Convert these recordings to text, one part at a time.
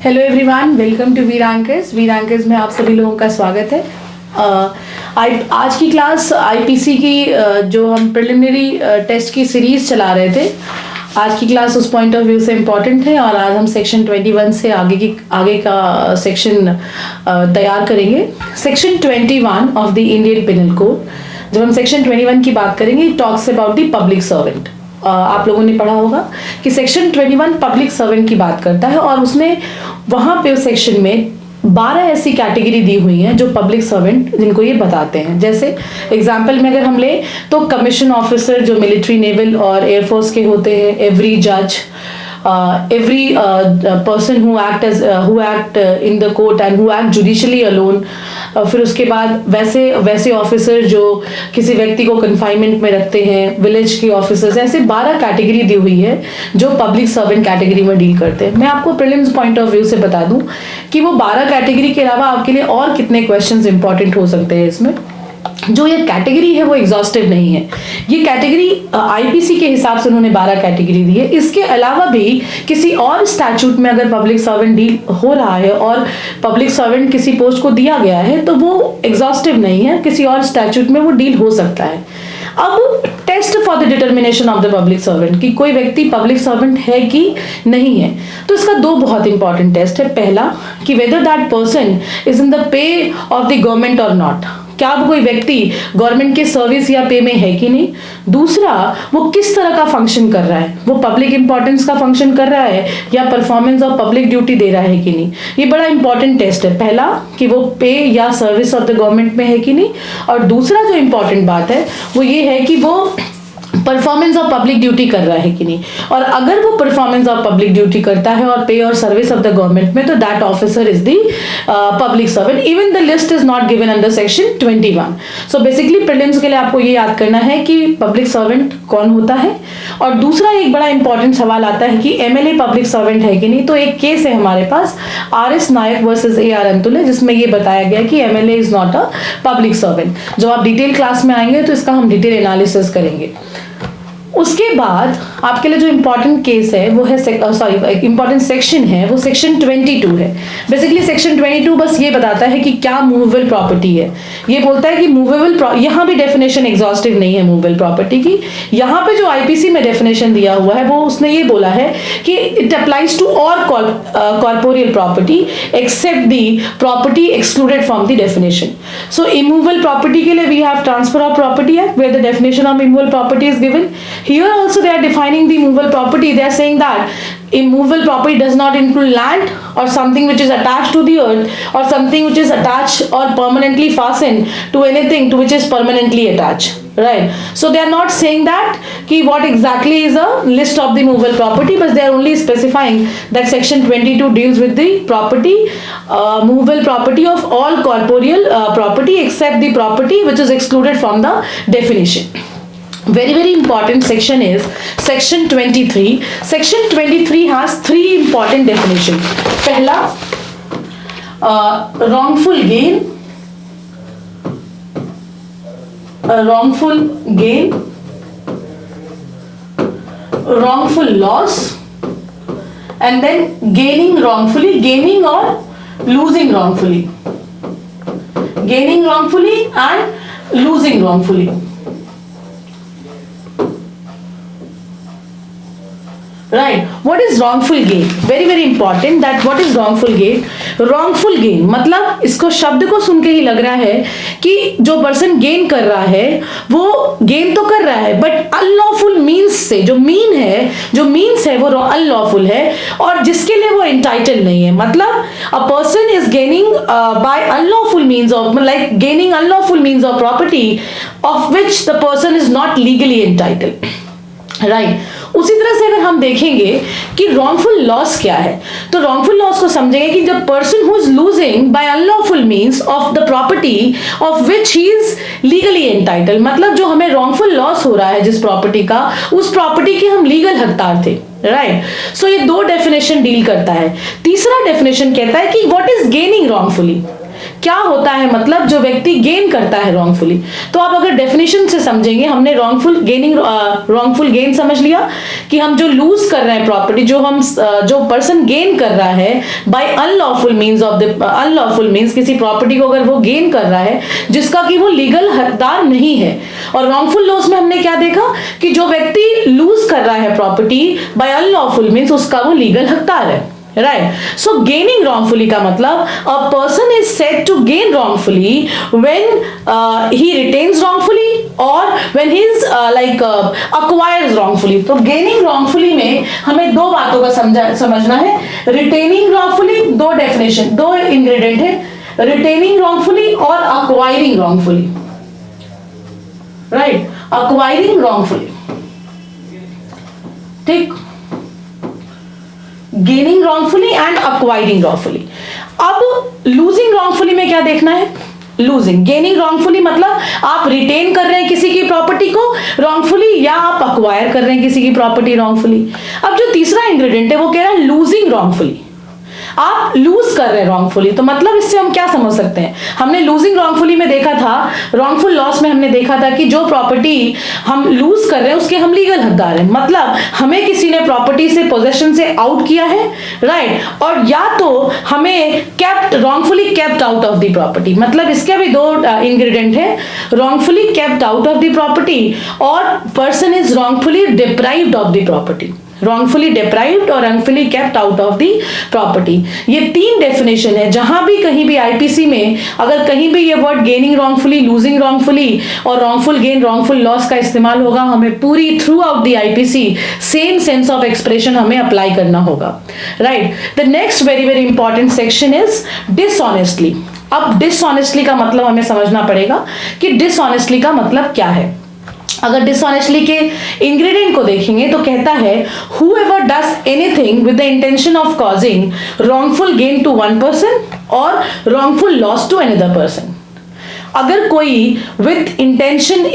Hello everyone, welcome to Veer anchors में आप सभी लोगों का स्वागत है। आज की क्लास आईपीसी की जो हम प्रिलिमिनरी टेस्ट की सीरीज चला रहे थे, आज की क्लास उस पॉइंट ऑफ व्यू से इम्पॉर्टेंट है और आज हम सेक्शन 21 से आगे का सेक्शन तैयार करेंगे। Section 21 of the Indian penal code, जब हम सेक्शन 21 की बात करेंगे, talks about the public servant. आप लोगों ने पढ़ा होगा कि सेक्शन 21 पब्लिक सर्वेंट की बात करता है और उसने वहां पे उस सेक्शन में 12 ऐसी कैटेगरी दी हुई हैं जो पब्लिक सर्वेंट जिनको ये बताते हैं। जैसे एग्जाम्पल में अगर हम ले तो कमीशन ऑफिसर जो मिलिट्री, नेवल और एयरफोर्स के होते हैं, एवरी जज, every person who act in the court and who act judicially alone। फिर उसके बाद वैसे ऑफिसर जो किसी व्यक्ति को कन्फाइनमेंट में रखते हैं, विलेज के ऑफिसर्स, ऐसे 12 कैटेगरी दी हुई है जो पब्लिक सर्वेंट कैटेगरी में डील करते हैं। मैं आपको प्रीलिम्स पॉइंट ऑफ व्यू से बता दूं कि वो 12 कैटेगरी के अलावा आपके लिए और कितने क्वेश्चंस इंपॉर्टेंट हो सकते हैं इसमें। जो ये कैटेगरी है वो एग्जॉस्टिव नहीं है, ये कैटेगरी आईपीसी के हिसाब से उन्होंने 12 कैटेगरी दी है। इसके अलावा भी किसी और स्टैट्यूट में अगर पब्लिक सर्वेंट डील हो रहा है और पब्लिक सर्वेंट किसी पोस्ट को दिया गया है तो वो एग्जॉस्टिव नहीं है, किसी और स्टैट्यूट में वो डील हो सकता है। अब test for the determination of the public servant कि कोई व्यक्ति पब्लिक सर्वेंट है कि नहीं है, तो इसका दो बहुत इंपॉर्टेंट टेस्ट है। पहला कि whether that person is in the pay of the government और नॉट, क्या अब कोई व्यक्ति गवर्नमेंट के सर्विस या पे में है कि नहीं। दूसरा, वो किस तरह का फंक्शन कर रहा है, वो पब्लिक इंपॉर्टेंस का फंक्शन कर रहा है या परफॉर्मेंस ऑफ पब्लिक ड्यूटी दे रहा है कि नहीं। ये बड़ा इंपॉर्टेंट टेस्ट है। पहला कि वो पे या सर्विस ऑफ द गवर्नमेंट में है कि नहीं, और दूसरा जो इंपॉर्टेंट बात है वो ये है कि वो परफॉर्मेंस ऑफ पब्लिक ड्यूटी कर रहा है कि नहीं। और अगर वो परफॉर्मेंस ऑफ पब्लिक ड्यूटी करता है और पे और सर्विस ऑफ द गवर्नमेंट में, तो that officer is the public servant. Even the list is not given under section 21। So basically prelims के लिए आपको ये याद करना है कि पब्लिक सर्वेंट कौन होता है। और दूसरा एक बड़ा इंपॉर्टेंट सवाल आता है कि एमएलए पब्लिक सर्वेंट है कि नहीं। तो एक केस है हमारे पास आर.एस. नायक वर्सेस ए.आर. अंतुले, जिसमें ये बताया गया कि MLA is not a public servant. जब आप डिटेल क्लास में आएंगे तो इसका हम डिटेल एनालिसिस करेंगे। उसके बाद आपके लिए जो इंपॉर्टेंट केस है वो है इंपॉर्टेंट सेक्शन है वो सेक्शन 22 है। बेसिकली सेक्शन 22 बस ये बताता है कि क्या मूवेबल प्रॉपर्टी है। ये बोलता है कि मूवेबल, यहाँ भी डेफिनेशन एग्जॉस्टिव नहीं है मूवेबल प्रॉपर्टी की। यहाँ पे जो आईपीसी में डेफिनेशन दिया हुआ है वो उसने ये बोला है कि it applies to all corporeal property except the property excluded from the definition. So immovable property के लिए we have transfer of property act where the definition of immovable property is given. Here also they are defining the movable property. They are saying that immovable property does not include land or something which is attached to the earth or something which is attached or permanently fastened to anything to which is permanently attached. Right? So they are not saying that ki what exactly is a list of the movable property, but they are only specifying that section 22 deals with the property, movable property of all corporeal property except the property which is excluded from the definition. Very important section is section 23. Section 23 has 3 important definitions. पहला wrongful gain, wrongful loss, and then gaining wrongfully, gaining or losing wrongfully, gaining wrongfully and losing wrongfully. Right? What is wrongful gain? Very important that what is wrongful gain? Wrongful gain मतलब इसको शब्द को सुन के ही लग रहा है कि जो पर्सन गेन कर रहा है वो गेन तो कर रहा है बट अनलॉफुल मीन्स से, जो मीन्स है वो अनलॉफुल है और जिसके लिए वो इंटाइटल नहीं है। मतलब a person is gaining by unlawful means of, like gaining unlawful means of property of which the person is not legally entitled. Right? उसी तरह से अगर हम देखेंगे कि wrongful loss क्या है, तो wrongful loss को समझेंगे कि the person who is losing by unlawful means of the property of which he is legally entitled। मतलब जो हमें wrongful loss हो रहा है जिस प्रॉपर्टी का, उस प्रॉपर्टी के हम लीगल हकदार थे। राइट? सो ये 2 डेफिनेशन डील करता है। तीसरा डेफिनेशन कहता है कि what is gaining wrongfully, क्या होता है मतलब जो व्यक्ति गेन करता है रॉन्गफुली। तो आप अगर डेफिनेशन से समझेंगे, हमने रॉन्गफुल गेन समझ लिया कि हम जो लूज कर रहे हैं प्रॉपर्टी, जो पर्सन गेन कर रहा है बाय अनलॉफुल मीन्स किसी प्रॉपर्टी को अगर वो गेन कर रहा है जिसका कि वो लीगल हकदार नहीं है। और रॉन्गफुल लॉस में हमने क्या देखा कि जो व्यक्ति लूज कर रहा है प्रॉपर्टी बाय अनलॉफुल मीन्स उसका वो लीगल हकदार है, राइट। सो गेनिंग wrongfully का मतलब a person is said to gain wrongfully when he retains wrongfully or when he is acquires wrongfully। तो गेनिंग wrongfully में हमें दो बातों का समझना है। रिटेनिंग wrongfully, दो डेफिनेशन, दो इंग्रेडिएंट है, रिटेनिंग wrongfully और acquiring wrongfully, right. acquiring wrongfully, ठीक, gaining wrongfully and acquiring wrongfully। अब लूजिंग wrongfully में क्या देखना है? लूजिंग, गेनिंग wrongfully मतलब आप रिटेन कर रहे हैं किसी की प्रॉपर्टी को wrongfully या आप अक्वायर कर रहे हैं किसी की प्रॉपर्टी wrongfully। अब जो तीसरा इंग्रेडिएंट है वो कह रहा है लूजिंग wrongfully, आप लूज कर रहे हैं wrongfully। तो मतलब इससे हम क्या समझ सकते हैं? हमने लूजिंग wrongfully में देखा था, wrongful लॉस में हमने देखा था कि जो प्रॉपर्टी हम लूज कर रहे हैं उसके हम लीगल हकदार हैं। मतलब हमें किसी ने प्रॉपर्टी से पोजेशन से आउट किया है, राइट, और या तो हमें wrongfully kept out of the property। मतलब इसके भी दो इंग्रेडिएंट है, wrongfully kept out of the property और person is wrongfully deprived of the property। wrongfully deprived और wrongfully kept out of the property, ये तीन डेफिनेशन है। जहां भी कहीं भी आईपीसी में अगर कहीं भी ये word gaining wrongfully, losing wrongfully और wrongful gain, wrongful loss का इस्तेमाल होगा, हमें पूरी through out the IPC same sense of expression हमें अप्लाई करना होगा, right. The next very very important section is dishonestly. अब डिसऑनेस्टली का मतलब हमें समझना पड़ेगा कि डिसऑनेस्टली का मतलब क्या है। अगर डिसऑनेस्टली के इंग्रेडिएंट को देखेंगे तो कहता है whoever does anything with the intention of causing wrongful gain to one person or wrongful loss to another person। अगर कोई with intention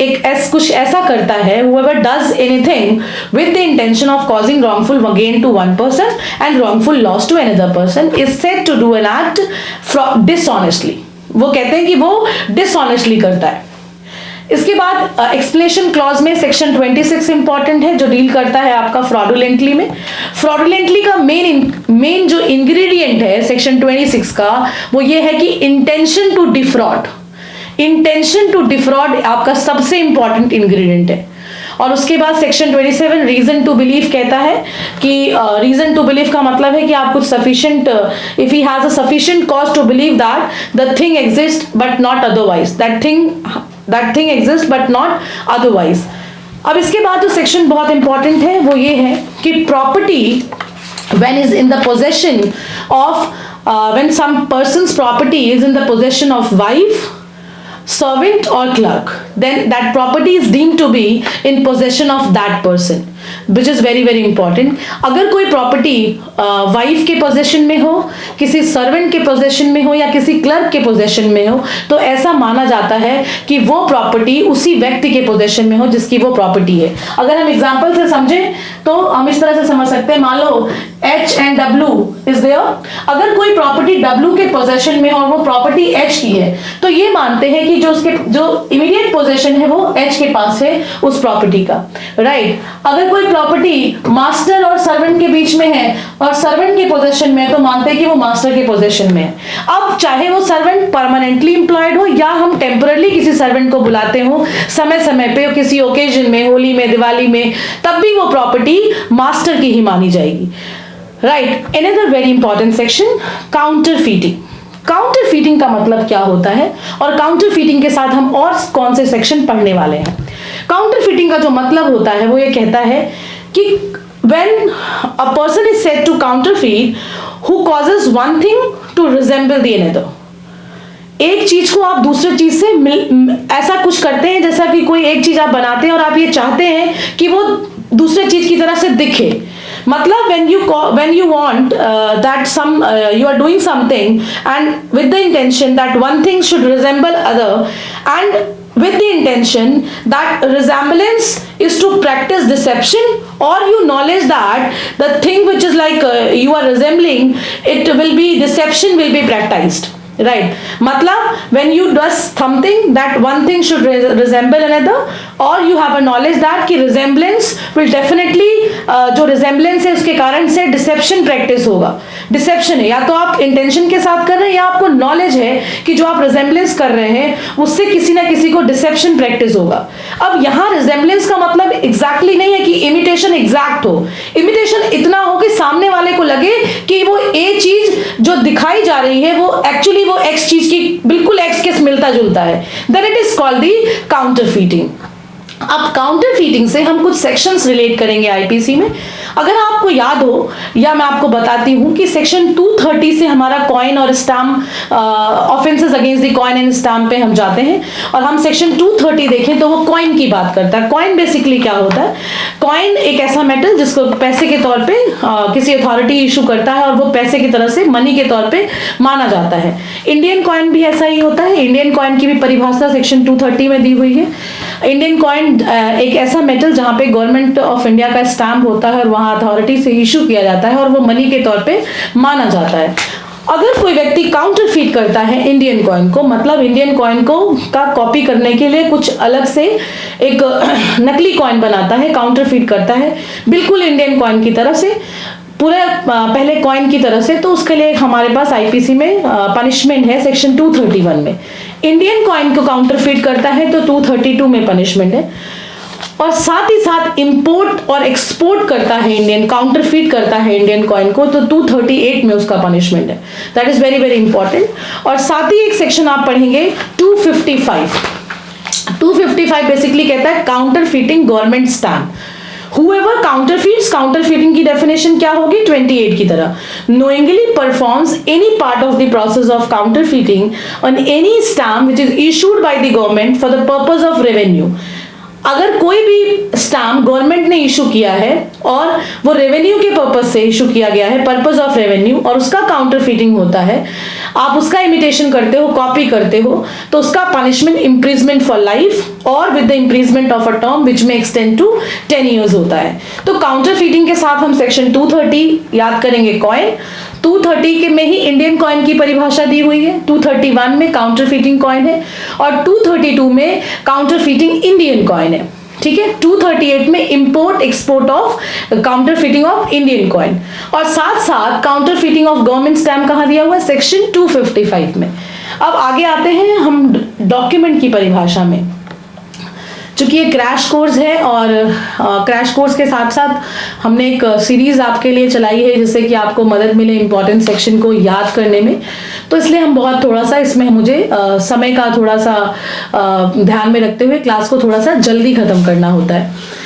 कुछ ऐसा करता है, whoever does anything with the intention of causing wrongful gain to one person and wrongful loss to another person is said to do an act dishonestly। वो कहते हैं कि वो डिसऑनेस्टली करता है। इसके बाद एक्सप्लेनेशन क्लॉज में सेक्शन 26 इंपॉर्टेंट है जो डील करता है आपका फ्रॉडुलेंटली में। फ्रॉडुलेंटली का मेन जो इंग्रेडिएंट है सेक्शन 26 का वो ये है कि intention to defraud. Intention to defraud आपका सबसे इंपॉर्टेंट इंग्रेडिएंट है। और उसके बाद सेक्शन 27 रीजन टू बिलीव कहता है कि रीजन टू बिलीव का मतलब है कि आप कुछ sufficient, if he has a sufficient cause to believe that the thing exist but not otherwise, that thing exists but not otherwise। अब इसके बाद जो सेक्शन बहुत इंपॉर्टेंट है वो ये है कि property when is in the possession of when some person's property is in the possession of wife, servant or clerk, then that property is deemed to be in possession of that person, which is very very important। अगर कोई property wife के possession में हो, किसी servant के possession में हो या किसी क्लर्क के पोजेशन में हो तो ऐसा माना जाता है कि वो प्रॉपर्टी उसी व्यक्ति के पोजेशन में हो जिसकी वो प्रॉपर्टी है। अगर हम एग्जांपल से समझें तो हम इस तरह से समझ सकते हैं, मान लो H and W is there। अगर कोई प्रॉपर्टी W के पोजेशन में हो और वो प्रॉपर्टी H की है तो ये मानते हैं कि जो इमीडिएट पोजेशन है वो H के पास है उस प्रॉपर्टी का, राइट। अगर कोई प्रॉपर्टी मास्टर और सर्वेंट के बीच में है और सर्वेंट के पोजीशन में है तो मानते हैं कि वो मास्टर के पोजीशन में है। अब चाहे वो सर्वेंट परमानेंटली एम्प्लॉयड हो या हम टेम्पररी किसी सर्वेंट को बुलाते हो समय समय पे किसी ओकेजन में, होली में, दिवाली में, तब भी वो प्रॉपर्टी मास्टर की ही मानी जाएगी, right. Another very important section counterfeiting. Counterfeiting का मतलब क्या होता है और काउंटरफीटिंग के साथ हम और कौन से सेक्शन पढ़ने वाले हैं। काउंटरफीटिंग का जो मतलब होता है वो ये कहता है कि when a person is said to counterfeit who causes one thing to resemble the another। एक चीज को आप दूसरे चीज से ऐसा कुछ करते हैं जैसा कि कोई एक चीज आप बनाते हैं और आप ये चाहते हैं कि वो दूसरे चीज की तरह से दिखे। मतलब when you want that you are doing something and with the intention that one thing should resemble other and with the intention that resemblance is to practice deception, or you knowledge that the thing which is like you are resembling it will be deception will be practiced, right मतलब when you does something that one thing should resemble another और you have a knowledge that कि resemblance will definitely जो resemblance है उसके कारण से deception practice होगा. Deception है या तो आप intention के साथ कर रहे हैं या आपको knowledge है कि जो आप resemblance कर रहे हैं उससे किसी ना किसी को deception practice होगा. अब यहाँ resemblance का मतलब exactly नहीं है कि imitation exact हो. Imitation इतना हो कि सामने वाले को लगे कि वो A चीज जो दिखाई जा रही है वो एक्चुअली वो X चीज की बिल्कुल X के मिलता जुलता है. Then it is called the counterfeiting. अब काउंटरफीटिंग से हम कुछ सेक्शंस रिलेट करेंगे आईपीसी में. अगर आपको याद हो या मैं आपको बताती हूं कि सेक्शन 230 से हमारा कॉइन और stamp offences against the coin and stamp पे हम जाते हैं और हम सेक्शन 230 देखें तो वो कॉइन की बात करता है. कॉइन बेसिकली क्या होता है? कॉइन एक ऐसा मेटल जिसको पैसे के तौर पे किसी अथॉरिटी इशू करता है और वो पैसे की तरह से मनी के तौर पे माना जाता है. इंडियन कॉइन भी ऐसा ही होता है. इंडियन कॉइन की भी परिभाषा सेक्शन 230 में दी हुई है. इंडियन कॉइन एक ऐसा मेटल जहां पे गवर्नमेंट ऑफ इंडिया का स्टैम्प होता है और वहां अथॉरिटी से इशू किया जाता है और वो मनी के तौर पे माना जाता है. अगर कोई व्यक्ति काउंटरफीट करता है इंडियन कॉइन को, मतलब इंडियन कॉइन को का कॉपी करने के लिए कुछ अलग से एक नकली कॉइन बनाता है, काउंटरफीट करता है बिल्कुल इंडियन कॉइन की तरह से, पूरे पहले कॉइन की तरह से, तो उसके लिए हमारे पास आईपीसी में पनिशमेंट है सेक्शन 231 में. इंडियन कॉइन को काउंटरफीट करता है तो 232 में पनिशमेंट है. और साथ ही साथ इंपोर्ट और एक्सपोर्ट करता है इंडियन, काउंटरफीट करता है इंडियन कॉइन को तो 238 में उसका पनिशमेंट है. That is very very important. और साथ ही एक सेक्शन आप पढ़ेंगे 255. 255 बेसिकली कहता है counterfeiting government stamp. Whoever counterfeits, counterfeiting की definition क्या होगी 28 की तरह, knowingly performs any part of the process of counterfeiting on any stamp which is issued by the government for the purpose of revenue. अगर कोई भी स्टैम्प गवर्नमेंट ने issue किया है और वो रेवेन्यू के पर्पज से इशू किया गया है, पर्पज ऑफ रेवेन्यू, और उसका काउंटरफीटिंग होता है, आप उसका इमिटेशन करते हो, कॉपी करते हो, तो उसका पनिशमेंट इम्प्रिजमेंट फॉर लाइफ और with the imprisonment of a term which में एक्सटेंड टू 10 years होता है. तो काउंटरफीटिंग के साथ हम सेक्शन 230 याद करेंगे कॉइन. 230 के में ही इंडियन कॉइन की परिभाषा दी हुई है, 231 में काउंटरफीटिंग कॉइन है और 232 में काउंटरफीटिंग इंडियन कॉइन है. ठीक है. 238 में import export of counterfeiting of Indian coin और साथ साथ काउंटरफीटिंग ऑफ गवर्नमेंट स्टैम्प कहाँ दिया हुआ है? सेक्शन 255 में. अब आगे आते हैं हम डॉक्यूमेंट की परिभाषा में. चूंकि ये क्रैश कोर्स है और क्रैश कोर्स के साथ साथ हमने एक सीरीज आपके लिए चलाई है जिससे कि आपको मदद मिले इंपॉर्टेंट सेक्शन को याद करने में, तो इसलिए हम बहुत थोड़ा सा इसमें मुझे समय का थोड़ा सा ध्यान में रखते हुए क्लास को थोड़ा सा जल्दी खत्म करना होता है.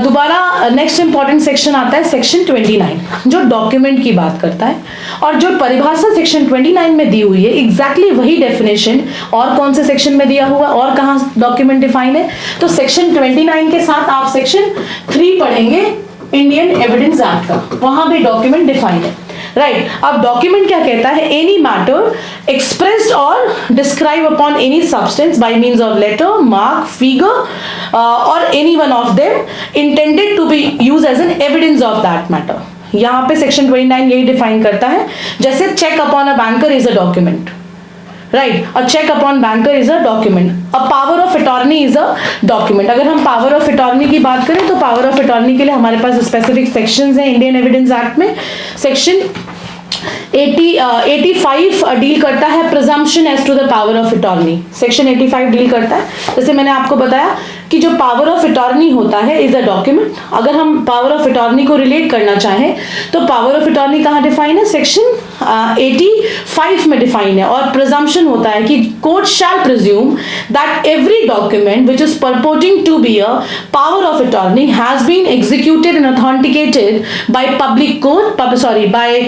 दोबारा नेक्स्ट इंपॉर्टेंट सेक्शन आता है सेक्शन 29 जो डॉक्यूमेंट की बात करता है और जो परिभाषा सेक्शन 29 में दी हुई है एग्जैक्टली वही डेफिनेशन और कौन से सेक्शन में दिया हुआ और कहाँ डॉक्यूमेंट डिफाइन है. तो सेक्शन 29 के साथ आप सेक्शन 3 पढ़ेंगे इंडियन एविडेंस एक्ट का, वहां भी डॉक्यूमेंट डिफाइन है. राइट. अब डॉक्यूमेंट क्या कहता है? Any matter expressed or described upon any substance by means of letter, mark, figure or any one of them intended to be use as an evidence of that matter. यहाँ पे section 29 यही define करता है. जैसे cheque upon a banker is a document, right. A cheque upon banker is a document. A power of attorney is a document. अगर हम power of attorney की बात करें तो पावर ऑफ अटॉर्नी के लिए हमारे पास स्पेसिफिक सेक्शंस हैं इंडियन एविडेंस एक्ट में. सेक्शन 85 डील करता है presumption as to the power of attorney. Section 85 deal करता है, जैसे मैंने आपको बताया कि जो पावर ऑफ अटॉर्नी होता है इज अ डॉक्यूमेंट. अगर हम पावर ऑफ अटॉर्नी को रिलेट करना चाहें तो पावर ऑफ अटॉर्नी कहाँ डिफाइन है? सेक्शन 85 में डिफाइन है. और प्रिजम्पशन होता है कि court shall presume that every document which is purporting to be a power of attorney has been executed and authenticated by public court, by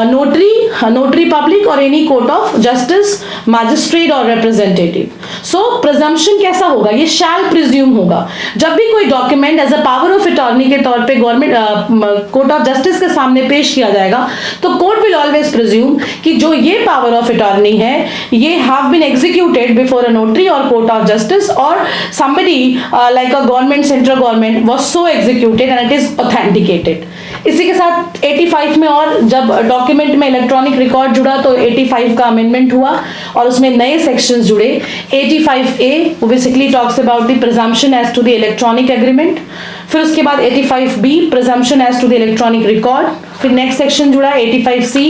notary public और any court of justice, magistrate और representative. So presumption कैसा होगा? ये shall presume होगा. जब भी कोई document as a power of attorney के तौर पे गवर्नमेंट कोर्ट ऑफ जस्टिस के सामने पेश किया जाएगा तो कोर्ट विल ऑलवेज प्रिज्यूम कि जो ये पावर ऑफ अटॉर्नी है ये have been executed before a notary और कोर्ट ऑफ जस्टिस और somebody like a government, central government was so executed and it is authenticated. इसी के साथ 85 में, और जब डॉक्यूमेंट में इलेक्ट्रॉनिक रिकॉर्ड जुड़ा तो 85 का अमेंडमेंट हुआ और उसमें नए सेक्शंस जुड़े। 85A basically talks about the presumption as to the electronic agreement. फिर उसके बाद 85B presumption as to the electronic record. फिर नेक्स्ट सेक्शन जुड़ा 85C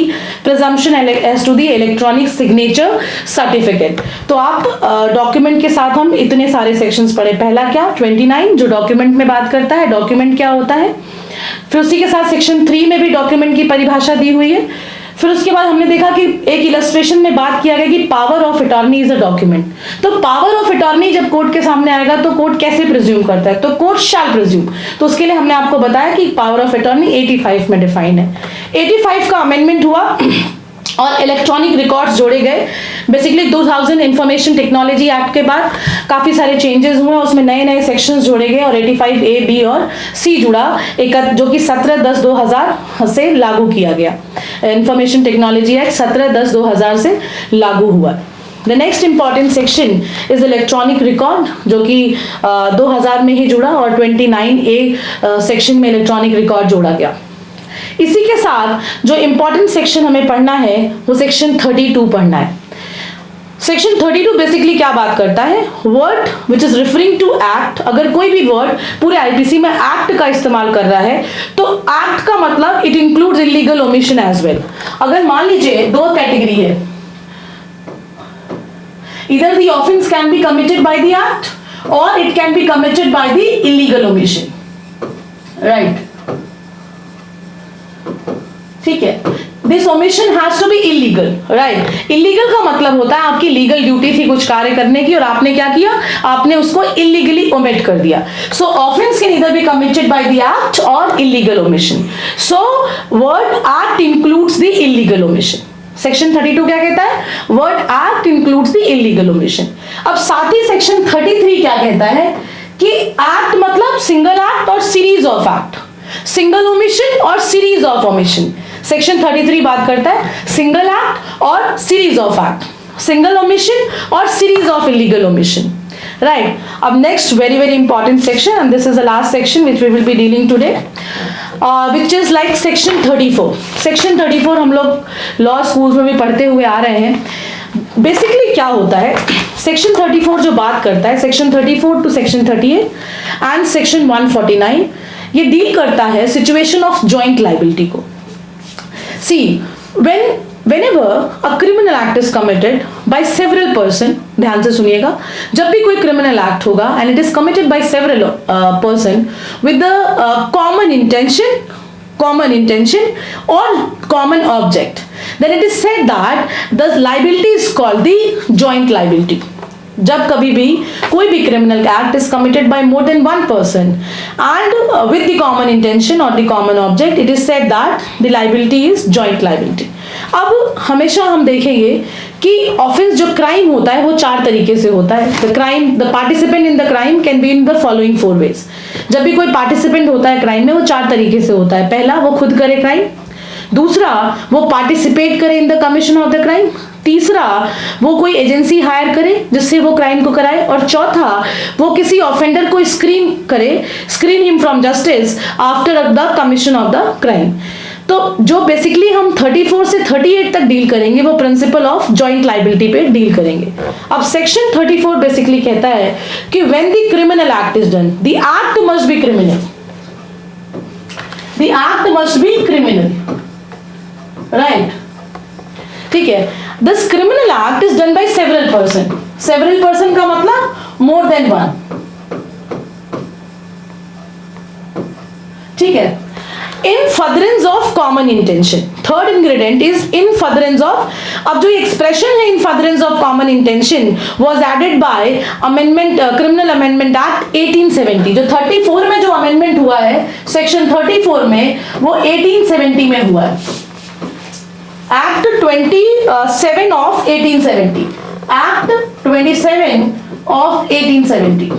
presumption as to the electronic signature certificate. तो आप डॉक्यूमेंट के साथ हम इतने सारे सेक्शंस पढ़े। पहला क्या, 29 जो डॉक्यूमेंट में बात करता है, डॉक्यूमेंट क्या होता है। फिर उसी के साथ सेक्शन 3 में भी डॉक्यूमेंट की परिभाषा दी हुई है। फिर उसके बाद हमने देखा कि एक इलस्ट्रेशन में बात किया गया कि power of attorney is a document. तो पावर ऑफ अटॉर्नी जब कोर्ट के सामने आएगा तो कोर्ट कैसे प्रिज्यूम करता है, तो कोर्ट शैल प्रिज्यूम। तो उसके लिए हमने आपको बताया कि पावर ऑफ अटॉर्नी 85 में डिफाइंड है। 85 का अमेंडमेंट हुआ और इलेक्ट्रॉनिक रिकॉर्ड्स जोड़े गए। बेसिकली 2000 इंफॉर्मेशन टेक्नोलॉजी एक्ट के बाद काफी सारे चेंजेस हुए, उसमें नए नए सेक्शंस जोड़े गए और 85A, B और C जुड़ा, एक जो कि 17/10/2000 से लागू किया गया। इंफॉर्मेशन टेक्नोलॉजी एक्ट 17/10/2000 से लागू हुआ। The next important section is electronic record, जो कि 2000 में ही जुड़ा और 29A सेक्शन में इलेक्ट्रॉनिक रिकॉर्ड जोड़ा गया। इसी के साथ जो इंपॉर्टेंट सेक्शन हमें पढ़ना है वो सेक्शन 32 पढ़ना है। सेक्शन 32 बेसिकली क्या बात करता है, word which is referring to act. अगर कोई भी वर्ड पूरे आईपीसी में एक्ट का इस्तेमाल कर रहा है तो एक्ट का मतलब it includes illegal omission as well. अगर मान लीजिए दो कैटेगरी है, इधर the offence can be committed by the act और it can be committed by the illegal omission, right. ठीक है, this omission has to be illegal, right. Illegal का मतलब होता है आपकी लीगल ड्यूटी थी कुछ कार्य करने की और आपने क्या किया, आपने उसको इलीगली ओमिट कर दिया। So offence can either be committed by the act और illegal omission. So word act includes the illegal omission. Section 32 क्या कहता है, word act includes the illegal omission. अब साथ ही सेक्शन 33 क्या कहता है कि एक्ट मतलब सिंगल एक्ट और series of act, single omission और सीरीज ऑफ ओमिशन। सेक्शन 33 बात करता है सिंगल एक्ट और series of act, single omission और series of illegal omission, right. अब next very very important section, and this is the last section which we will be dealing today, which is like section 34। Section 34 हम लोग law schools में भी पढ़ते हुए आ रहे हैं। बेसिकली क्या होता है, सेक्शन 34 जो बात करता है, section 34 to section 38 and section 149, ये डील करता है सिचुएशन ऑफ जॉइंट लाइबिलिटी को। सी whenever a criminal act is committed by several person, ध्यान से सुनिएगा, जब भी कोई criminal act होगा and it is committed by several person with the common intention or common object, then it is said that the liability is called the joint liability. जब कभी भी कोई भी criminal act is committed by more than one person and with the common intention और the common object, it is said that the liability is joint liability. अब हमेशा हम देखेंगे कि ऑफेंस जो क्राइम होता है वो चार तरीके से होता है। The participant in the crime can be in the following 4 ways. जब भी कोई पार्टिसिपेंट होता है क्राइम में वो चार तरीके से होता है। पहला, वो खुद करे क्राइम। दूसरा, वो पार्टिसिपेट करे in the commission of the crime. तीसरा, वो कोई एजेंसी हायर करे जिससे वो क्राइम को कराए। और चौथा, वो किसी ऑफेंडर को screen him from justice after the commission of the crime. तो जो बेसिकली हम 34 से 38 तक डील करेंगे वो प्रिंसिपल ऑफ जॉइंट लायबिलिटी पे डील करेंगे। अब सेक्शन 34 बेसिकली कहता है कि when the criminal act is done, the act must be criminal, the act must be criminal, right. ठीक है, this criminal act is done by several person. Several person का मतलब मोर देन वन, ठीक है। इन furtherance of common intention, third ingredient is in furtherance of. अब जो expression है इन furtherance of common intention was added by amendment, criminal amendment act 1870। जो 34 में जो अमेंडमेंट हुआ है सेक्शन 34 में, वो 1870 में हुआ है। Act 27 of 1870, act 27 of 1870।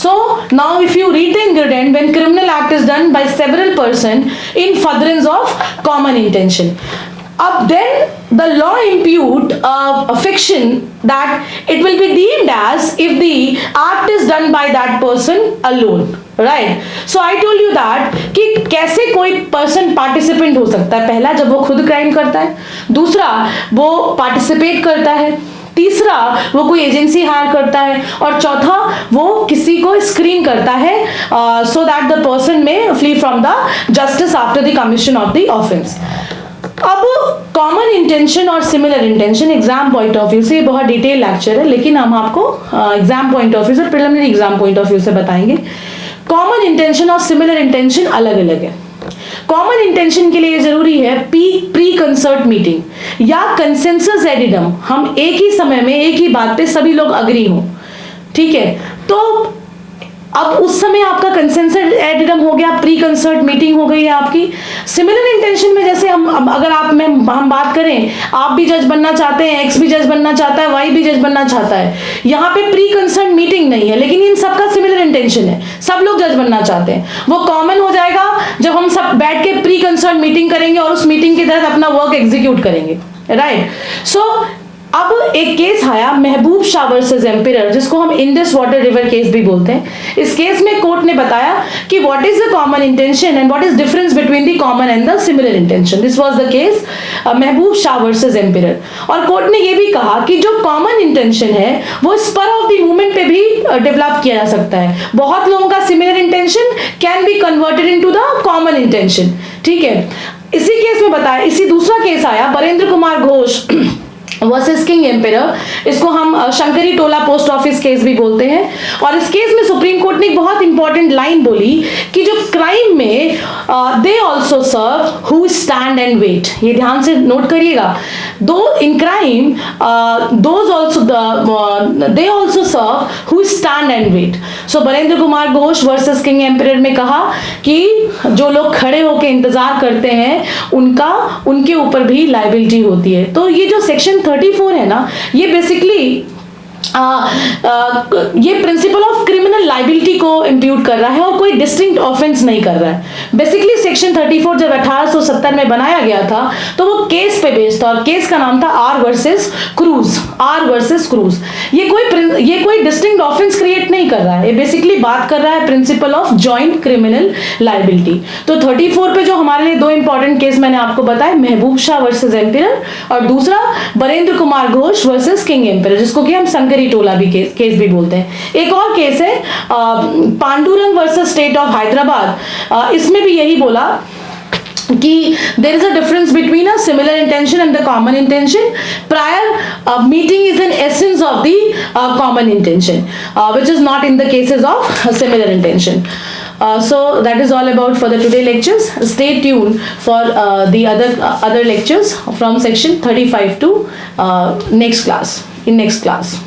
So now if you read the ingredient, when criminal act is done by several person in furtherance of common intention, Up then the law impute a fiction that it will be deemed as if the act is done by that person alone, right? So I told you that कि कैसे कोई person participant हो सकता है. पहला, जब वो खुद क्राइम करता है. दूसरा, वो पार्टिसिपेट करता है. तीसरा, वो कोई एजेंसी हायर करता है. और चौथा, वो किसी को स्क्रीन करता है so that the person may flee from the justice after the commission of the offence. अब कॉमन इंटेंशन और similar intention exam point of view से, ये बहुत डिटेल लेक्चर है, लेकिन हम आपको एग्जाम पॉइंट ऑफ व्यू से, preliminary exam point of view से बताएंगे. कॉमन इंटेंशन और सिमिलर इंटेंशन अलग अलग है. कॉमन इंटेंशन के लिए जरूरी है प्री कंसर्ट मीटिंग या कंसेंसस एडिडम. हम एक ही समय में एक ही बात पे सभी लोग अग्री हो, ठीक है. तो अब उस समय आपका कंसेंसस एडिडम हो गया, प्री कंसर्ट मीटिंग हो गई है आपकी. सिमिलर इंटेंशन में जैसे हम अगर हम बात करें, आप भी जज बनना चाहते हैं, एक्स भी जज बनना चाहता है, वाई भी जज बनना चाहता है. यहाँ पे प्री कंसर्ट मीटिंग नहीं है, लेकिन इन सबका सिमिलर इंटेंशन है. सब लोग जज बनना चाहते हैं. वो कॉमन हो जाएगा जब हम सब बैठ के प्री कंसर्ट मीटिंग करेंगे और उस मीटिंग के तहत अपना वर्क एग्जीक्यूट करेंगे, राइट. सो अब एक केस आया महबूब शाह वर्सेस एम्पियर, जिसको हम इंडस वाटर रिवर केस भी बोलते हैं. इस केस में कोर्ट ने बताया कि what is the common intention and what is difference between the common and the similar intention. This was the case Mehboob Shah versus ampere. और कोर्ट ने ये भी कहा कि जो कॉमन इंटेंशन है वो स्पर ऑफ द मूवमेंट पे भी डेवलप किया जा सकता है. बहुत लोगों का similar intention can be converted into the common intention, ठीक है. इसी केस में बताया, इसी दूसरा केस आया Barendra Kumar Ghosh versus king ampere. इसको हम शंकरी टोला पोस्ट ऑफिस केस भी बोलते हैं. और इस केस में सुप्रीम कोर्ट ने एक बहुत इंपॉर्टेंट लाइन बोली कि जो क्राइम में they also serve who stand and wait. ये ध्यान से नोट करिएगा. Though in crime those also they also serve who stand and wait. So Barendra Kumar Ghosh versus king emperor में कहा कि जो लोग खड़े होकर इंतजार करते हैं उनके ऊपर भी लाइबिलिटी होती है. तो ये जो सेक्शन 34 है ना, ये बेसिकली ये प्रिंसिपल ऑफ क्रिमिनल लाइबिलिटी को इंप्यूट कर रहा है और कोई डिस्टिंक्ट ऑफेंस नहीं कर रहा है. बेसिकली सेक्शन 34 जब 1870 में बनाया गया था तो वो केस पे बेस्ड था और केस का नाम था आर वर्सेस क्रूज. ये कोई डिस्टिंक्ट ऑफेंस क्रिएट नहीं कर रहा है. ये बेसिकली बात कर रहा है principle of joint criminal liability. तो 34 पे जो हमारे लिए दो इंपॉर्टेंट केस मैंने आपको बताया, महबूब शाह वर्सेस एम्पियर और दूसरा Barendra Kumar Ghosh versus king ampere, जिसको कि हम शंकरी टोला भी केस भी बोलते हैं. एक और केस है Pandurang versus state of Hyderabad. इसमें भी यही बोला कि there is a difference between a similar intention and the common intention. Prior meeting is an essence of the common intention, which is not in the cases of similar intention. So that is all about for the today lectures. Stay tuned for the other lectures from section 35 to next class.